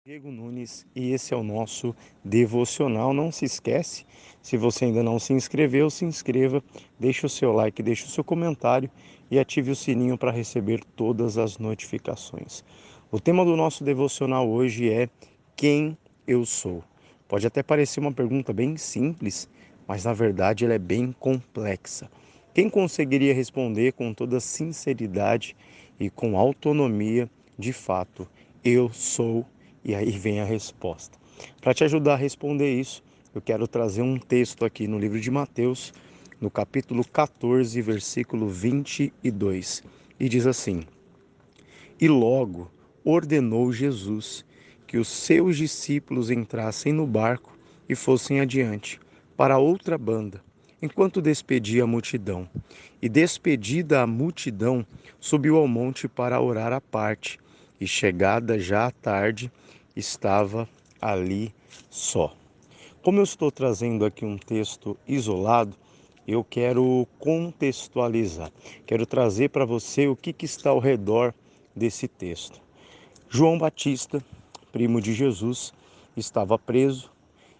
Diego Nunes e esse é o nosso devocional. Não se esquece, se você ainda não se inscreveu, se inscreva, deixe o seu like, deixe o seu comentário e ative o sininho para receber todas as notificações. O tema do nosso devocional hoje é quem eu sou. Pode até parecer uma pergunta bem simples, mas na verdade ela é bem complexa. Quem conseguiria responder com toda sinceridade e com autonomia, de fato, eu sou? E aí vem a resposta. Para te ajudar a responder isso, eu quero trazer um texto aqui no livro de Mateus, no capítulo 14, versículo 22. E diz assim: E logo ordenou Jesus que os seus discípulos entrassem no barco e fossem adiante, para outra banda, enquanto despedia a multidão. E despedida a multidão, subiu ao monte para orar à parte. E chegada já a tarde, estava ali só. Como eu estou trazendo aqui um texto isolado, eu quero contextualizar. Quero trazer para você o que está ao redor desse texto. João Batista, primo de Jesus, estava preso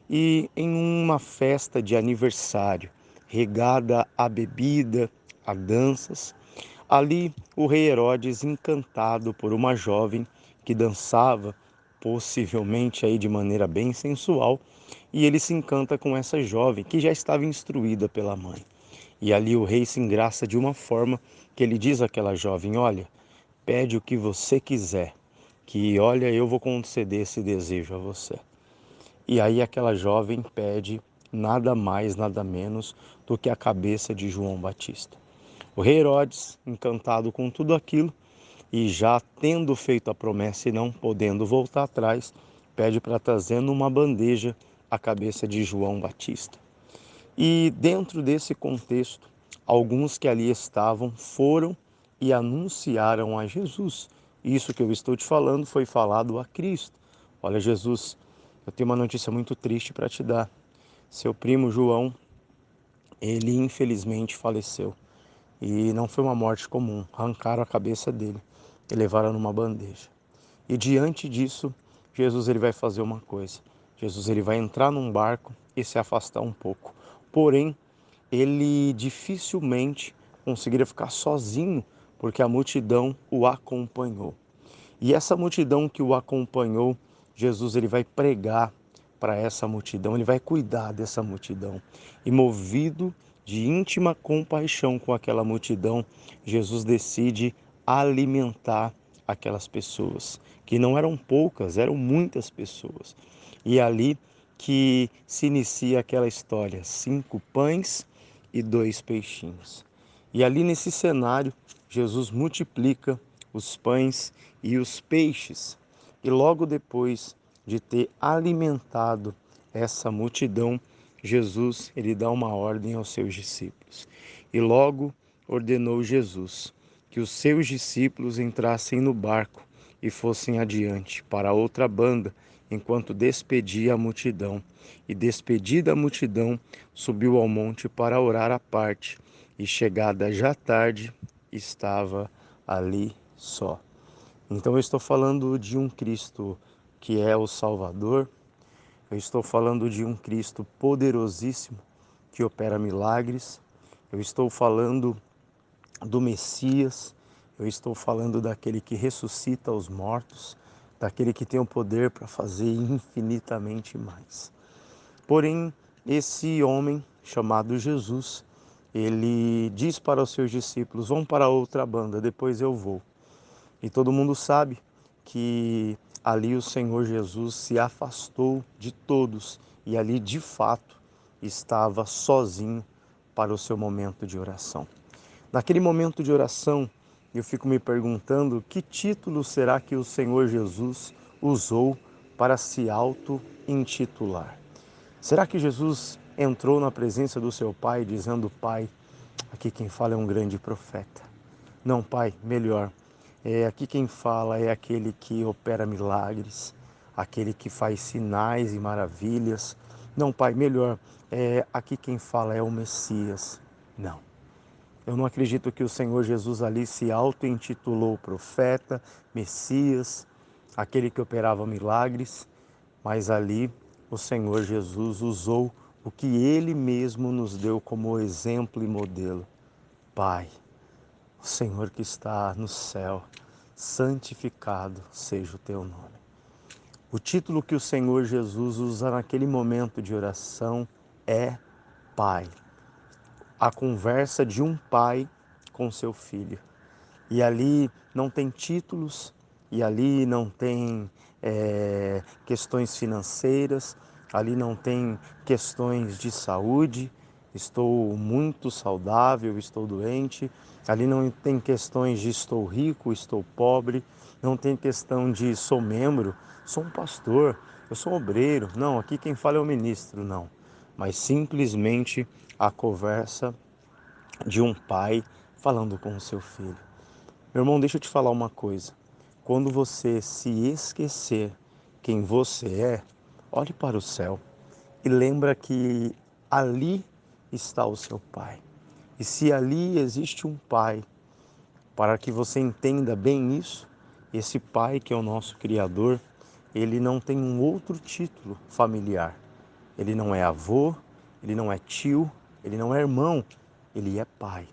e em uma festa de aniversário, regada a bebida, a danças, ali o rei Herodes, encantado por uma jovem que dançava, possivelmente aí de maneira bem sensual, e ele se encanta com essa jovem que já estava instruída pela mãe. E ali o rei se engraça de uma forma que ele diz àquela jovem: olha, pede o que você quiser, que olha, eu vou conceder esse desejo a você. E aí aquela jovem pede nada mais, nada menos do que a cabeça de João Batista. O rei Herodes, encantado com tudo aquilo, e já tendo feito a promessa e não podendo voltar atrás, pede para trazer numa bandeja a cabeça de João Batista. E dentro desse contexto, alguns que ali estavam foram e anunciaram a Jesus. Isso que eu estou te falando foi falado a Cristo. Olha, Jesus, eu tenho uma notícia muito triste para te dar. Seu primo João, ele infelizmente faleceu. E não foi uma morte comum, arrancaram a cabeça dele e levaram numa bandeja. E diante disso, Jesus ele vai fazer uma coisa. Jesus ele vai entrar num barco e se afastar um pouco. Porém, ele dificilmente conseguiria ficar sozinho, porque a multidão o acompanhou. E essa multidão que o acompanhou, Jesus ele vai pregar para essa multidão, ele vai cuidar dessa multidão. E movido de íntima compaixão com aquela multidão, Jesus decide alimentar aquelas pessoas, que não eram poucas, eram muitas pessoas. E é ali que se inicia aquela história, 5 pães e 2 peixinhos. E ali nesse cenário, Jesus multiplica os pães e os peixes. E logo depois de ter alimentado essa multidão, Jesus ele dá uma ordem aos seus discípulos. E logo ordenou Jesus que os seus discípulos entrassem no barco e fossem adiante para outra banda, enquanto despedia a multidão. E despedida a multidão, subiu ao monte para orar à parte. E chegada já tarde, estava ali só. Então eu estou falando de um Cristo que é o Salvador, eu estou falando de um Cristo poderosíssimo que opera milagres, eu estou falando do Messias, eu estou falando daquele que ressuscita os mortos, daquele que tem o poder para fazer infinitamente mais. Porém, esse homem chamado Jesus, ele diz para os seus discípulos: vão para outra banda, depois eu vou. E todo mundo sabe que ali o Senhor Jesus se afastou de todos e ali de fato estava sozinho para o seu momento de oração. Naquele momento de oração, eu fico me perguntando que título será que o Senhor Jesus usou para se auto-intitular? Será que Jesus entrou na presença do seu Pai dizendo: Pai, aqui quem fala é um grande profeta? Não, Pai, melhor. Aqui quem fala é aquele que opera milagres, aquele que faz sinais e maravilhas. Não, Pai, melhor. Aqui quem fala é o Messias. Não. Eu não acredito que o Senhor Jesus ali se auto-intitulou profeta, Messias. aquele que operava milagres, mas ali o Senhor Jesus usou o que Ele mesmo nos deu como exemplo e modelo. Pai, o Senhor que está no céu, santificado seja o teu nome. O título que o Senhor Jesus usa naquele momento de oração é Pai. A conversa de um pai com seu filho. E ali não tem títulos, e ali não tem questões financeiras, ali não tem questões de saúde, estou muito saudável, estou doente, ali não tem questões de estou rico, estou pobre, não tem questão de sou membro, sou um pastor, eu sou um obreiro, não, aqui quem fala é o ministro, não, mas simplesmente a conversa de um pai falando com o seu filho. Meu irmão, deixa eu te falar uma coisa. Quando você se esquecer quem você é, olhe para o céu e lembra que ali está o seu Pai. E se ali existe um Pai, para que você entenda bem isso, esse Pai que é o nosso Criador, ele não tem um outro título familiar. Ele não é avô, ele não é tio, ele não é irmão, ele é Pai.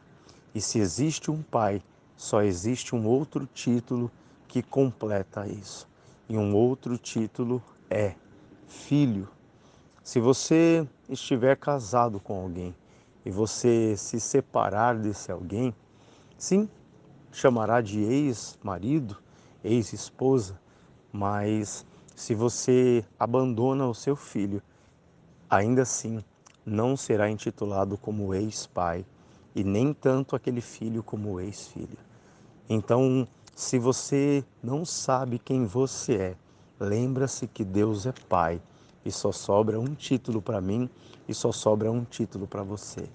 E se existe um Pai, só existe um outro título que completa isso. E um outro título é Filho. Se você estiver casado com alguém e você se separar desse alguém, sim, chamará de ex-marido, ex-esposa, mas se você abandona o seu filho, ainda assim não será intitulado como ex-pai e nem tanto aquele filho como ex-filho. Então, se você não sabe quem você é, lembra-se que Deus é Pai e só sobra um título para mim e só sobra um título para você,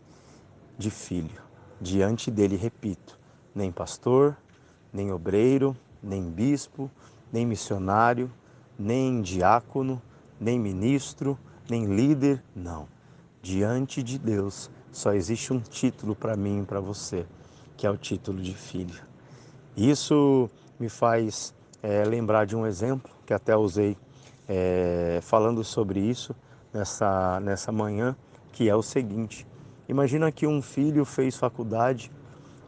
de filho. Diante dele, repito, nem pastor, nem obreiro, nem bispo, nem missionário, nem diácono, nem ministro, nem líder, não. Diante de Deus só existe um título para mim e para você, que é o título de filho. Isso me faz lembrar de um exemplo que até usei falando sobre isso nessa manhã, que é o seguinte: imagina que um filho fez faculdade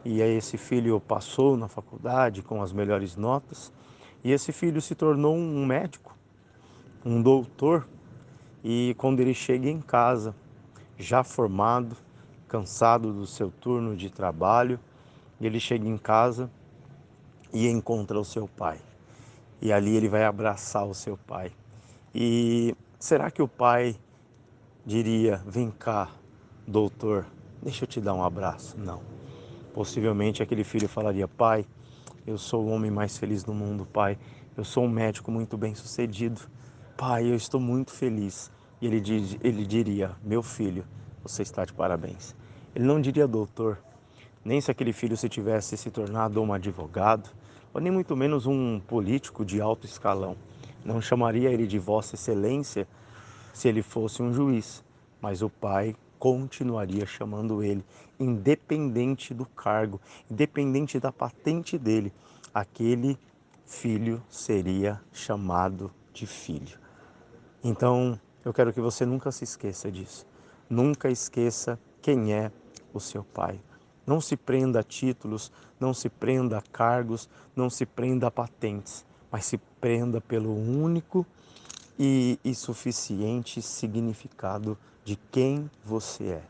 e aí esse filho passou na faculdade com as melhores notas e esse filho se tornou um médico, um doutor, e quando ele chega em casa, já formado, cansado do seu turno de trabalho, ele chega em casa e encontra o seu pai. E ali ele vai abraçar o seu pai. E será que o pai diria: vem cá, doutor, deixa eu te dar um abraço? Não. Possivelmente aquele filho falaria: pai, eu sou o homem mais feliz do mundo, pai. Eu sou um médico muito bem sucedido. Pai, eu estou muito feliz. E ele diria: meu filho, você está de parabéns. Ele não diria doutor, nem se aquele filho se tivesse se tornado um advogado, ou nem muito menos um político de alto escalão. Não chamaria ele de Vossa Excelência se ele fosse um juiz, mas o pai continuaria chamando ele, independente do cargo, independente da patente dele, aquele filho seria chamado de filho. Então, eu quero que você nunca se esqueça disso. Nunca esqueça quem é o seu pai. Não se prenda a títulos, não se prenda a cargos, não se prenda a patentes, mas se prenda pelo único e suficiente significado de quem você é.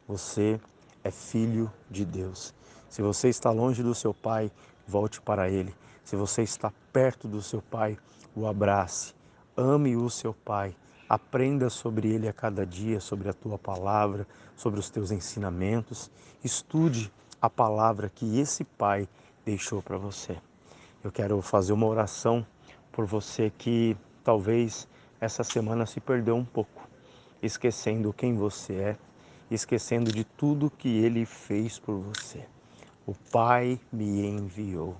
Você é filho de Deus. Se você está longe do seu pai, volte para ele. Se você está perto do seu pai, o abrace. Ame o seu pai. Aprenda sobre ele a cada dia, sobre a tua palavra, sobre os teus ensinamentos. Estude a palavra que esse pai deixou para você. Eu quero fazer uma oração por você que talvez essa semana se perdeu um pouco, esquecendo quem você é, esquecendo de tudo que Ele fez por você. O Pai me enviou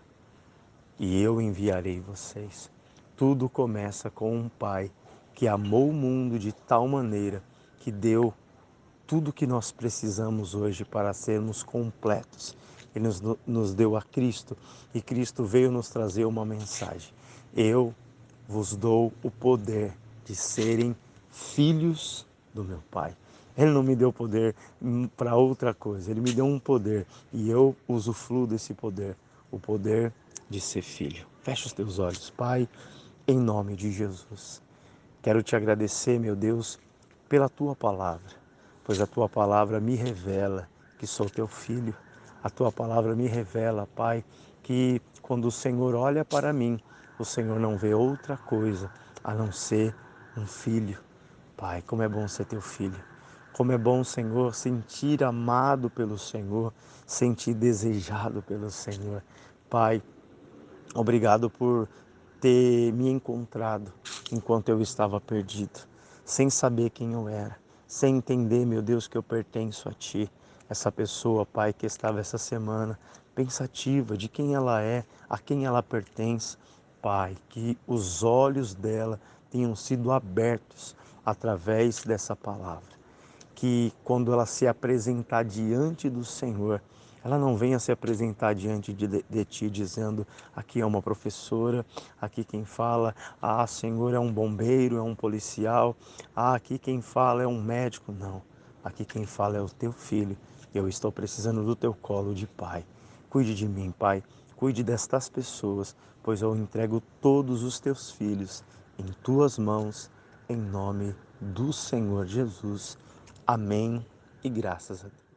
e eu enviarei vocês. Tudo começa com um Pai que amou o mundo de tal maneira que deu tudo que nós precisamos hoje para sermos completos. Ele nos deu a Cristo e Cristo veio nos trazer uma mensagem. Eu vos dou o poder de serem filhos do meu Pai. Ele não me deu poder para outra coisa, ele me deu um poder e eu usufruo desse poder, o poder de ser filho. Fecha os teus olhos, Pai, em nome de Jesus. Quero te agradecer, meu Deus, pela tua palavra, pois a tua palavra me revela que sou teu filho. A tua palavra me revela, Pai, que quando o Senhor olha para mim, o Senhor não vê outra coisa a não ser um filho. Pai, como é bom ser teu filho. Como é bom, Senhor, sentir amado pelo Senhor, sentir desejado pelo Senhor. Pai, obrigado por ter me encontrado enquanto eu estava perdido, sem saber quem eu era, sem entender, meu Deus, que eu pertenço a Ti. Essa pessoa, Pai, que estava essa semana pensativa de quem ela é, a quem ela pertence, Pai, que os olhos dela tenham sido abertos através dessa palavra, que quando ela se apresentar diante do Senhor, ela não venha se apresentar diante de ti dizendo, aqui é uma professora, aqui quem fala, ah, Senhor, é um bombeiro, é um policial, ah, aqui quem fala é um médico. Não, aqui quem fala é o teu filho, e eu estou precisando do teu colo de pai. Cuide de mim, Pai, cuide destas pessoas, pois eu entrego todos os teus filhos em tuas mãos, em nome do Senhor Jesus. Amém e graças a Deus.